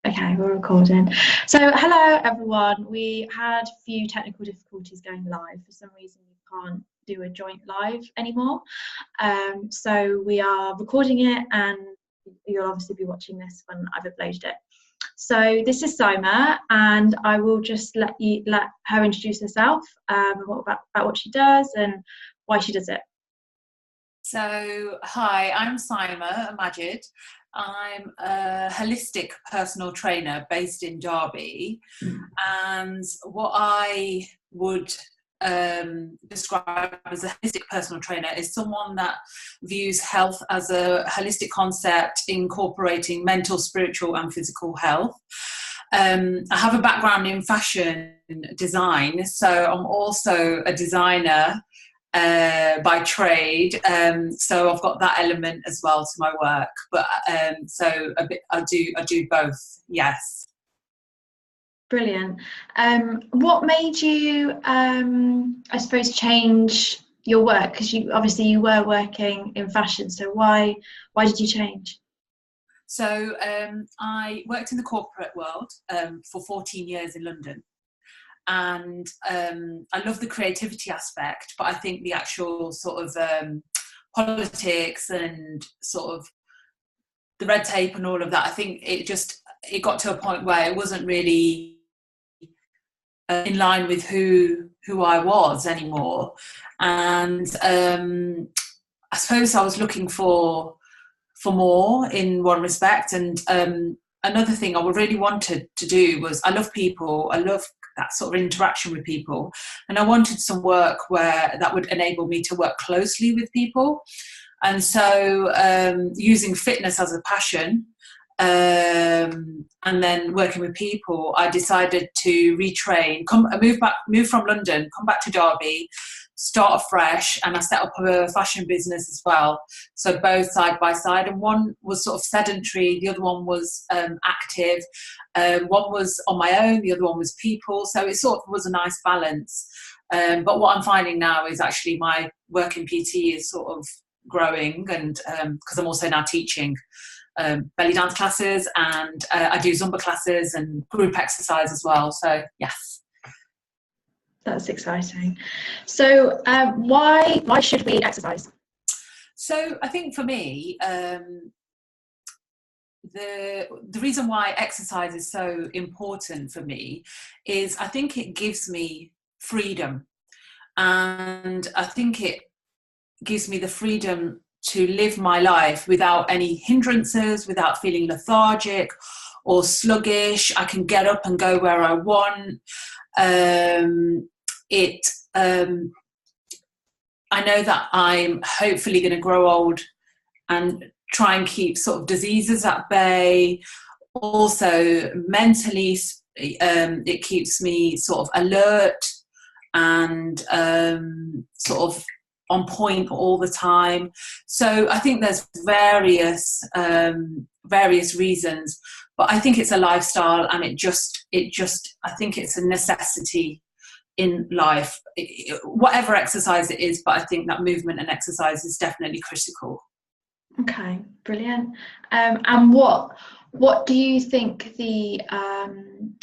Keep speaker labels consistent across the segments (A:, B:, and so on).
A: Okay, we're recording. So, hello everyone. We had a few technical difficulties going live. For some reason, we can't do a joint live anymore. So we are recording it, and you'll obviously be watching this when I've uploaded it. So this is Saima, and I will just let her introduce herself, about what she does and why she does it.
B: So, hi, I'm Saima Majid. I'm a holistic personal trainer based in Derby, and what I would describe as a holistic personal trainer is someone that views health as a holistic concept incorporating mental, spiritual and physical health. I have a background in fashion design, so I'm also a designer by trade, so I've got that element as well to my work, but so I do both. Yes.
A: Brilliant. What made you I suppose change your work, because you were working in fashion, so why did you change?
B: So I worked in the corporate world for 14 years in London. And I love the creativity aspect, but I think the actual sort of politics and sort of the red tape and all of that, I think it got to a point where it wasn't really in line with who I was anymore. And I suppose I was looking for more in one respect. And another thing I really wanted to do was, I love people, I love that sort of interaction with people, and I wanted some work that would enable me to work closely with people. And so using fitness as a passion, and then working with people, I decided to retrain, move from London, come back to Derby, start afresh, and I set up a fashion business as well. So both side by side, and one was sort of sedentary, the other one was active. One was on my own, the other one was people. So it sort of was a nice balance. But what I'm finding now is actually my work in PT is sort of growing, and because I'm also now teaching belly dance classes, and I do Zumba classes and group exercise as well. So yes.
A: That's exciting. So why should we exercise?
B: So I think for me, the reason why exercise is so important for me is I think it gives me freedom, and I think it gives me the freedom to live my life without any hindrances, without feeling lethargic or sluggish. I can get up and go where I want. I know that I'm hopefully going to grow old and try and keep sort of diseases at bay. Also, mentally, it keeps me sort of alert and sort of on point all the time. So I think there's various reasons, but I think it's a lifestyle, and it just I think it's a necessity in life, whatever exercise it is, but I think that movement and exercise is definitely critical.
A: Okay, brilliant. And what do you think the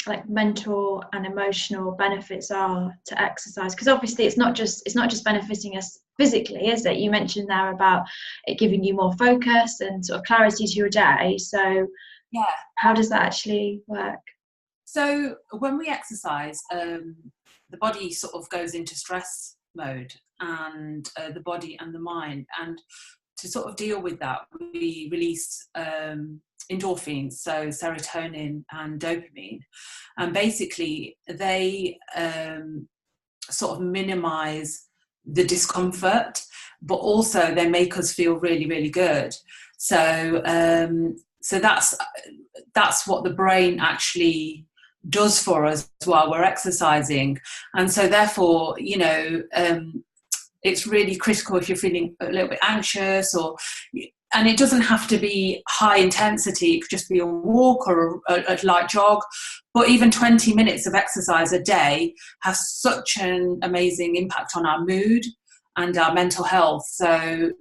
A: like mental and emotional benefits are to exercise? Because obviously it's not just benefiting us physically, is it? You mentioned there about it giving you more focus and sort of clarity to your day. So
B: yeah,
A: how does that actually work?
B: So when we exercise, the body sort of goes into stress mode, and the body and the mind. And to sort of deal with that, we release endorphins, so serotonin and dopamine. And basically, they sort of minimize the discomfort, but also they make us feel really, really good. So that's what the brain actually does for us while we're exercising. And so therefore, it's really critical if you're feeling a little bit anxious, and it doesn't have to be high intensity, it could just be a walk or a light jog, but even 20 minutes of exercise a day has such an amazing impact on our mood and our mental health. So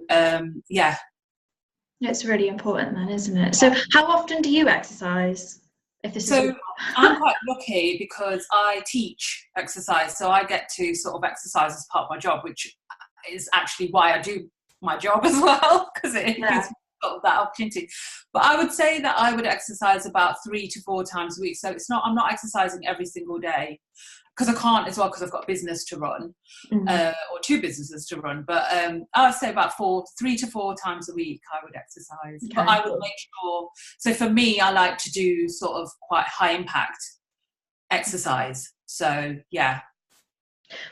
A: It's really important then, isn't it? So how often do you exercise? If this is
B: So I'm quite lucky because I teach exercise, so I get to sort of exercise as part of my job, which is actually why I do my job as well, because it gives me sort of that opportunity. But I would say that I would exercise about 3 to 4 times a week. So I'm not exercising every single day, because I can't as well, because I've got business to run, or 2 businesses to run. But I would say about 3 to 4 times a week I would exercise. Okay. But I would make sure, so for me, I like to do sort of quite high impact exercise. So yeah.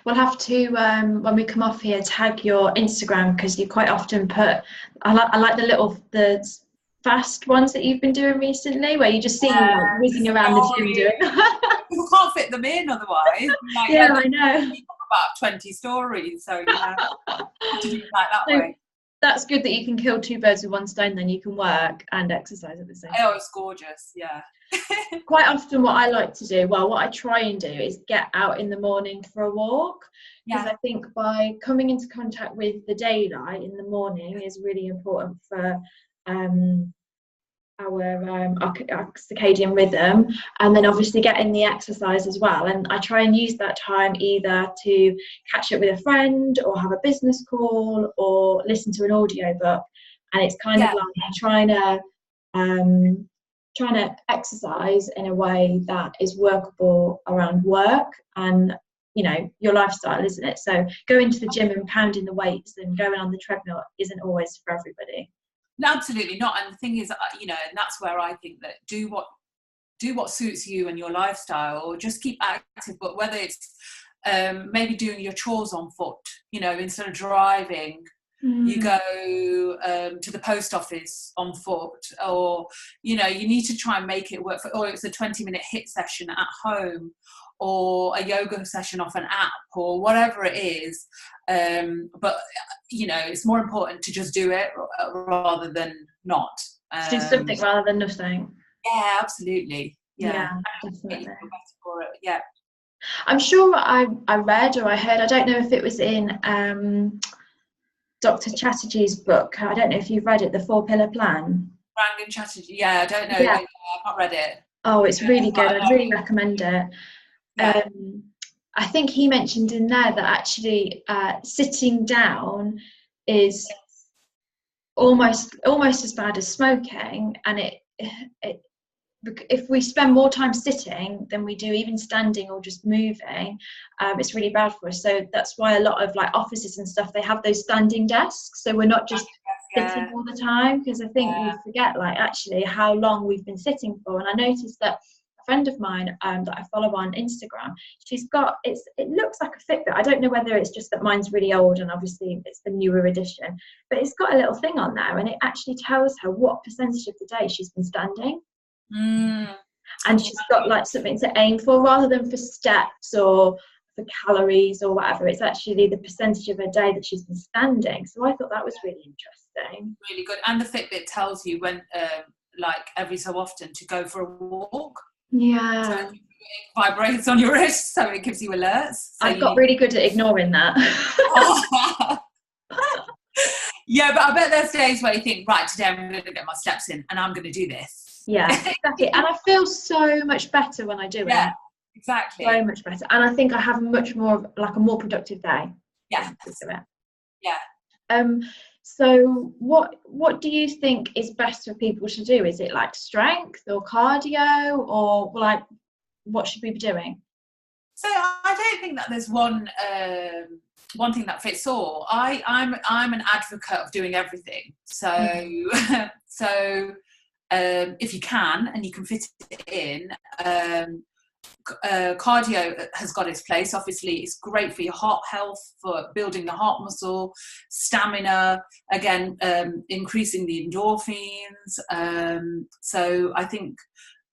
A: We'll have to, when we come off here, tag your Instagram, because you quite often put, I like the fast ones that you've been doing recently, where you just see you like whizzing around the gym doing.
B: People can't fit them in otherwise. Like,
A: yeah, I know.
B: About 20 stories, so yeah, to do that way.
A: That's good that you can kill 2 birds with 1 stone. Then you can work and exercise at the same time.
B: Oh, it's gorgeous, yeah.
A: Quite often what I like to do, well, what I try and do is get out in the morning for a walk, because I think by coming into contact with the daylight in the morning is really important for our circadian rhythm, and then obviously getting the exercise as well. And I try and use that time either to catch up with a friend, or have a business call, or listen to an audio book. And it's kind of like trying to exercise in a way that is workable around work and, you know, your lifestyle, isn't it? So going to the gym and pounding the weights and going on the treadmill isn't always for everybody.
B: No, absolutely not. And the thing is, you know, and that's where I think that do what suits you and your lifestyle, or just keep active. But whether it's maybe doing your chores on foot, you know, instead of driving, you go to the post office on foot, or, you know, you need to try and make it work or it's a 20-minute HIIT session at home, or a yoga session off an app, or whatever it is. But, you know, it's more important to just do it rather than not.
A: Do something rather than nothing.
B: Yeah, absolutely. Yeah,
A: definitely.
B: For it. Yeah.
A: I'm sure I read or I heard, I don't know if it was in Dr. Chatterjee's book. I don't know if you've read it, The 4-Pillar Plan.
B: Rangan Chatterjee. Yeah, I don't know.
A: Yeah.
B: I've not read it.
A: Oh, it's really good. I'd really recommend it.
B: Yeah.
A: I think he mentioned in there that actually sitting down is almost as bad as smoking, and if we spend more time sitting than we do even standing or just moving, it's really bad for us. So that's why a lot of like offices and stuff, they have those standing desks, so we're not just sitting all the time, because I think we forget like actually how long we've been sitting for. And I noticed that a friend of mine that I follow on Instagram, she's got it looks like a Fitbit. I don't know whether it's just that mine's really old and obviously it's the newer edition, but it's got a little thing on there, and it actually tells her what percentage of the day she's been standing. And she's got like something to aim for, rather than for steps or for calories or whatever. It's actually the percentage of her day that she's been standing. So I thought that was really interesting.
B: Really good. And the Fitbit tells you when like every so often to go for a walk.
A: Yeah.
B: So it vibrates on your wrist, so it gives you alerts. So
A: I've got really good at ignoring that.
B: Yeah, but I bet there's days where you think, right, today I'm going to get my steps in and I'm going to do this.
A: Yeah, exactly. And I feel so much better when I do it.
B: Yeah, exactly.
A: So much better. And I think I have much more of like a more productive day.
B: Yeah.
A: Yeah. So what do you think is best for people to do? Is it like strength or cardio, or like what should we be doing?
B: So I don't think that there's one thing that fits all. I'm an advocate of doing everything. So if you can and you can fit it in, cardio has got its place. Obviously, it's great for your heart health, for building the heart muscle, stamina, again, increasing the endorphins. So I think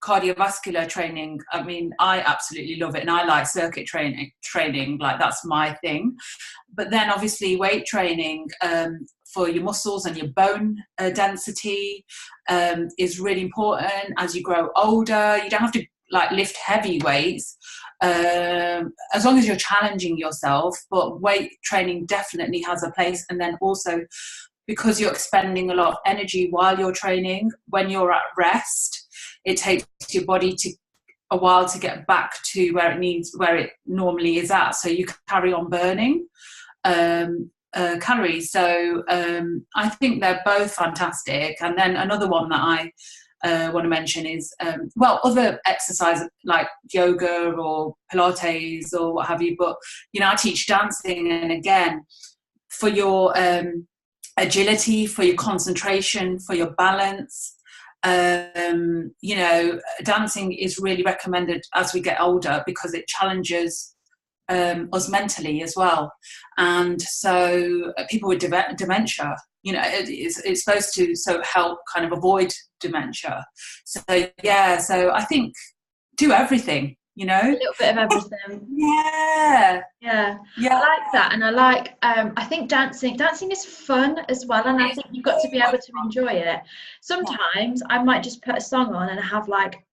B: cardiovascular training, I mean, I absolutely love it, and I like circuit training, like that's my thing. But then obviously weight training for your muscles and your bone density is really important as you grow older. You don't have to like lift heavy weights as long as you're challenging yourself, but weight training definitely has a place. And then also because you're expending a lot of energy while you're training. When you're at rest, it takes your body a while to get back to where it normally is at, so you carry on burning calories. So I think they're both fantastic. And then another one that I want to mention is other exercise like yoga or Pilates or what have you, but I teach dancing, and again, for your agility, for your concentration, for your balance, dancing is really recommended as we get older because it challenges us mentally as well. And so people with dementia, it's supposed to help kind of avoid dementia. So I think do everything,
A: a little bit of everything.
B: Yeah.
A: I like that. And I like I think dancing is fun as well, and I think you've got to be able to enjoy it. Sometimes I might just put a song on and have like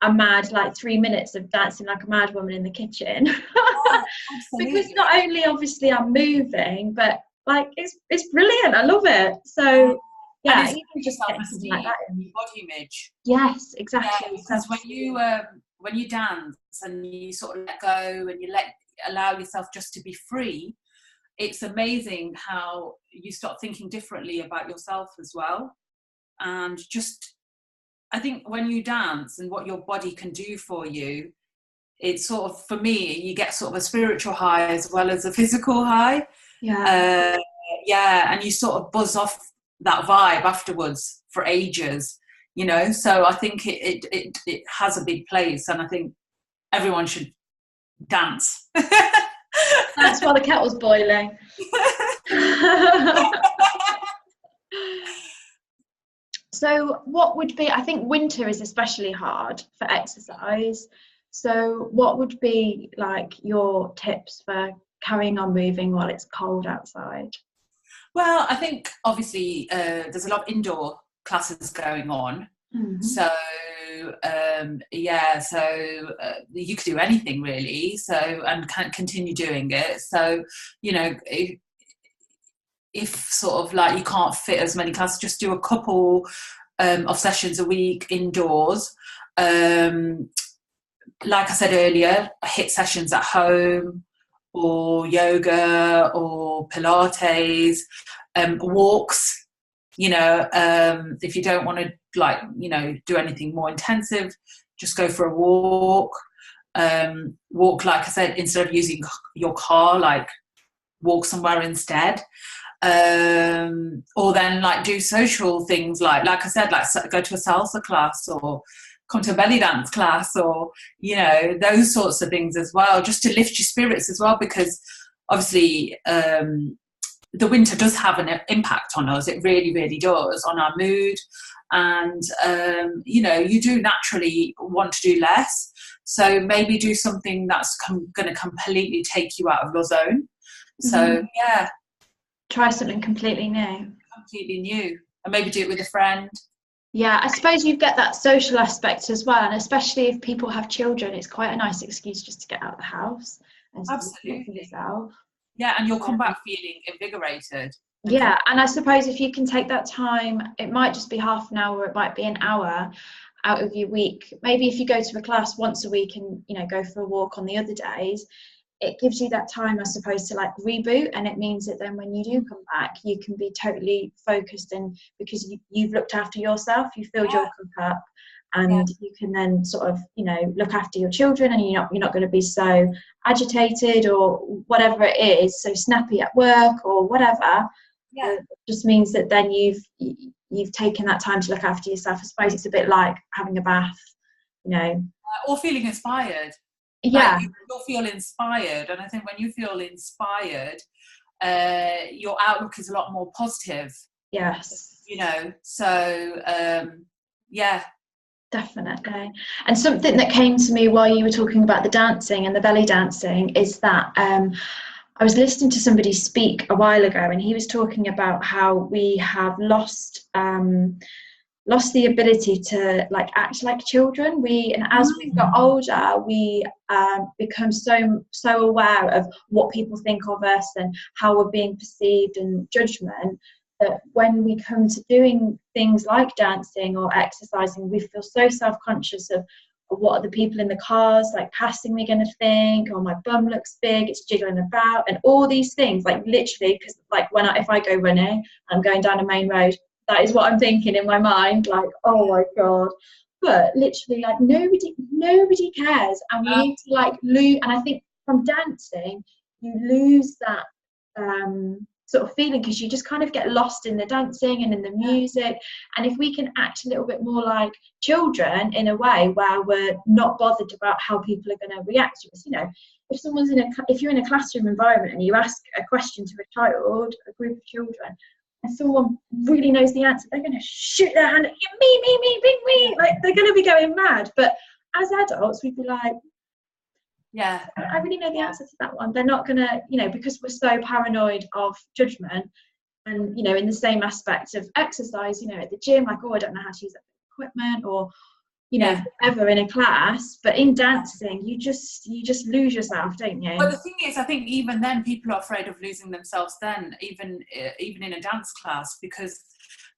A: a mad 3 minutes of dancing like a mad woman in the kitchen. Because not only obviously I'm moving, but it's brilliant. I love it. So
B: and
A: you can just get something like that in
B: your body image.
A: Yes, exactly.
B: Because when you dance and you sort of let go and you allow yourself just to be free, it's amazing how you start thinking differently about yourself as well. And just, I think when you dance and what your body can do for you, it's sort of, for me, you get sort of a spiritual high as well as a physical high. And you sort of buzz off that vibe afterwards for ages, so I think it has a big place, and I think everyone should dance.
A: That's why the kettle's boiling. So what would be, I think winter is especially hard for exercise, so what would be your tips for carrying on moving while it's cold outside?
B: Well, I think obviously there's a lot of indoor classes going on. Mm-hmm. So you could do anything really, and can continue doing it. So if sort of you can't fit as many classes, just do a couple of sessions a week indoors. Like I said earlier, HIIT sessions at home, or yoga or Pilates, walks, if you don't want to do anything more intensive, just go for a walk. Walk, like I said, instead of using your car, walk somewhere instead. Or then do social things like I said, go to a salsa class or come to a belly dance class, or those sorts of things as well, just to lift your spirits as well, because obviously the winter does have an impact on us. It really, really does, on our mood. And you do naturally want to do less, so maybe do something that's going to completely take you out of your zone. So
A: try something completely new,
B: and maybe do it with a friend.
A: I suppose you get that social aspect as well, and especially if people have children, it's quite a nice excuse just to get out of the house and
B: absolutely
A: for yourself.
B: And you'll come back feeling invigorated.
A: And I suppose if you can take that time, it might just be half an hour, it might be an hour out of your week. Maybe if you go to a class once a week and go for a walk on the other days, it gives you that time, I suppose, to reboot, and it means that then when you do come back, you can be totally focused, and because you've looked after yourself, you filled your cup up, and you can then sort of look after your children, and you're not going to be so agitated or whatever it is, so snappy at work or whatever. It just means that then you've taken that time to look after yourself. I suppose it's a bit like having a bath,
B: or feeling inspired. You'll feel inspired, and I think when you feel inspired, your outlook is a lot more positive.
A: Definitely. And something that came to me while you were talking about the dancing and the belly dancing is that I was listening to somebody speak a while ago, and he was talking about how we have lost the ability to act like children. And as we've got older, we become so aware of what people think of us and how we're being perceived and judgment, that when we come to doing things like dancing or exercising, we feel so self-conscious of what are the people in the cars like passing me going to think, oh, my bum looks big, it's jiggling about, and all these things, like literally, because like if I go running, I'm going down a main road, that is what I'm thinking in my mind, like, oh my god. But literally, like, nobody cares, and we need to like lose. And I think from dancing you lose that sort of feeling, because you just kind of get lost in the dancing and in the music. And if we can act a little bit more like children in a way where we're not bothered about how people are going to react to us, you know, if you're in a classroom environment and you ask a question to a child, a group of children, and someone really knows the answer, they're going to shoot their hand at you, me, like they're going to be going mad. But as adults, we'd be like,
B: yeah,
A: I really know the answer to that one. They're not going to, you know, because we're so paranoid of judgment. And, you know, in the same aspect of exercise, you know, at the gym, like, oh, I don't know how to use that equipment, or, you know, ever in a class. But in dancing, you just lose yourself, don't you?
B: But the thing is, I think even then people are afraid of losing themselves then, even in a dance class, because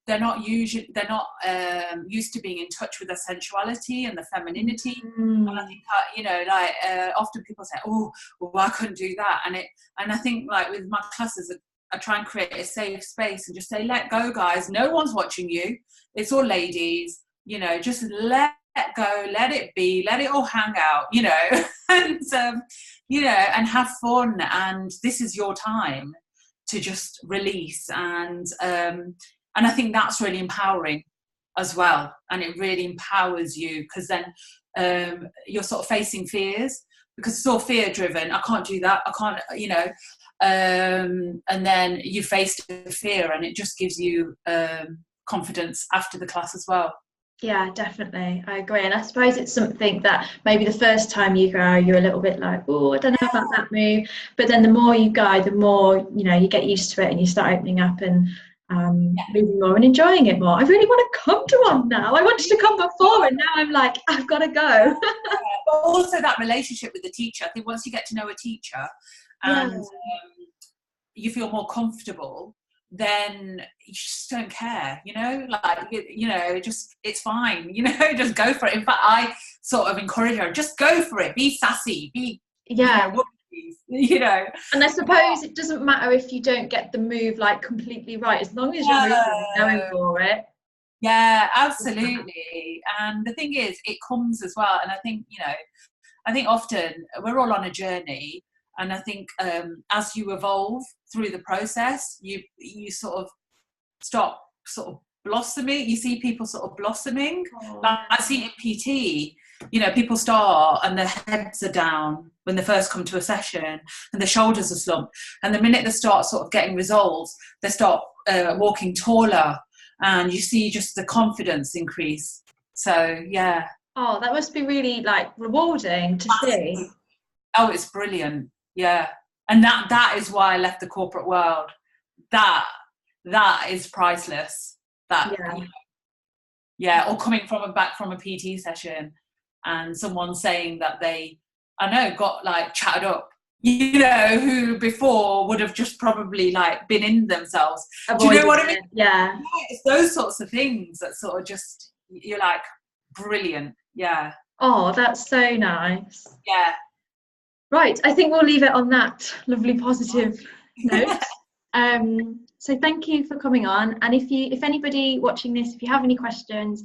B: they're not used to being in touch with their sensuality and the femininity. And I think, you know, like often people say, oh, well, I couldn't do that. And I think, like, with my classes, I try and create a safe space and just say, let go, guys. No one's watching you. It's all ladies. You know, just let go, let it be, let it all hang out, you know, and, you know, and have fun. And this is your time to just release. And I think that's really empowering as well. And it really empowers you, because then you're sort of facing fears, because it's all fear driven. I can't do that. I can't, you know, and then you face the fear, and it just gives you confidence after the class as well.
A: Yeah, definitely. I agree. And I suppose it's something that maybe the first time you go, you're a little bit like, oh, I don't know about that move. But then the more you go, the more, you know, you get used to it, and you start opening up and moving more and enjoying it more. I really want to come to one now. I wanted to come before, and now I'm like, I've got to go.
B: But also that relationship with the teacher. I think once you get to know a teacher and you feel more comfortable, then you just don't care, you know, like, you know, just, it's fine, you know, just go for it. In fact, I sort of encourage her, just go for it, be sassy, be, you know.
A: And I suppose it doesn't matter if you don't get the move like completely right, as long as you're moving, going for it.
B: Yeah, absolutely. And the thing is, it comes as well. And I think, you know, I think often we're all on a journey. And I think as you evolve through the process, you sort of stop sort of blossoming. You see people sort of blossoming. Like I see it in PT, you know, people start and their heads are down when they first come to a session, and their shoulders are slumped. And the minute they start sort of getting results, they start walking taller, and you see just the confidence increase. So, yeah.
A: Oh, that must be really like rewarding to see.
B: Oh, it's brilliant. Yeah. And that is why I left the corporate world. That is priceless. That, you know, yeah. Or coming back from a PT session, and someone saying that they, I know, got like chatted up, you know, who before would have just probably like been in themselves. Do you know what I mean?
A: Yeah.
B: It's those sorts of things that sort of just, you're like, brilliant. Yeah.
A: Oh, that's so nice.
B: Yeah.
A: Right, I think we'll leave it on that lovely positive note. So thank you for coming on. And if anybody watching this, if you have any questions,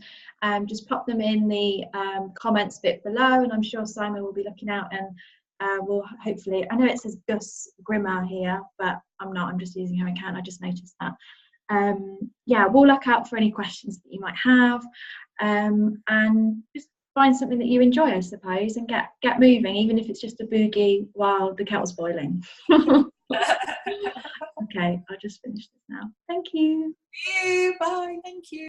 A: just pop them in the comments bit below, and I'm sure Saima will be looking out, and we'll hopefully, I know it says Gus Grimmer here, but I'm not, I'm just using her account, I just noticed that. Yeah, we'll look out for any questions that you might have, and just find something that you enjoy, I suppose, and get moving, even if it's just a boogie while the kettle's boiling. Okay, I'll just finish this now. Thank you.
B: Bye. Thank you.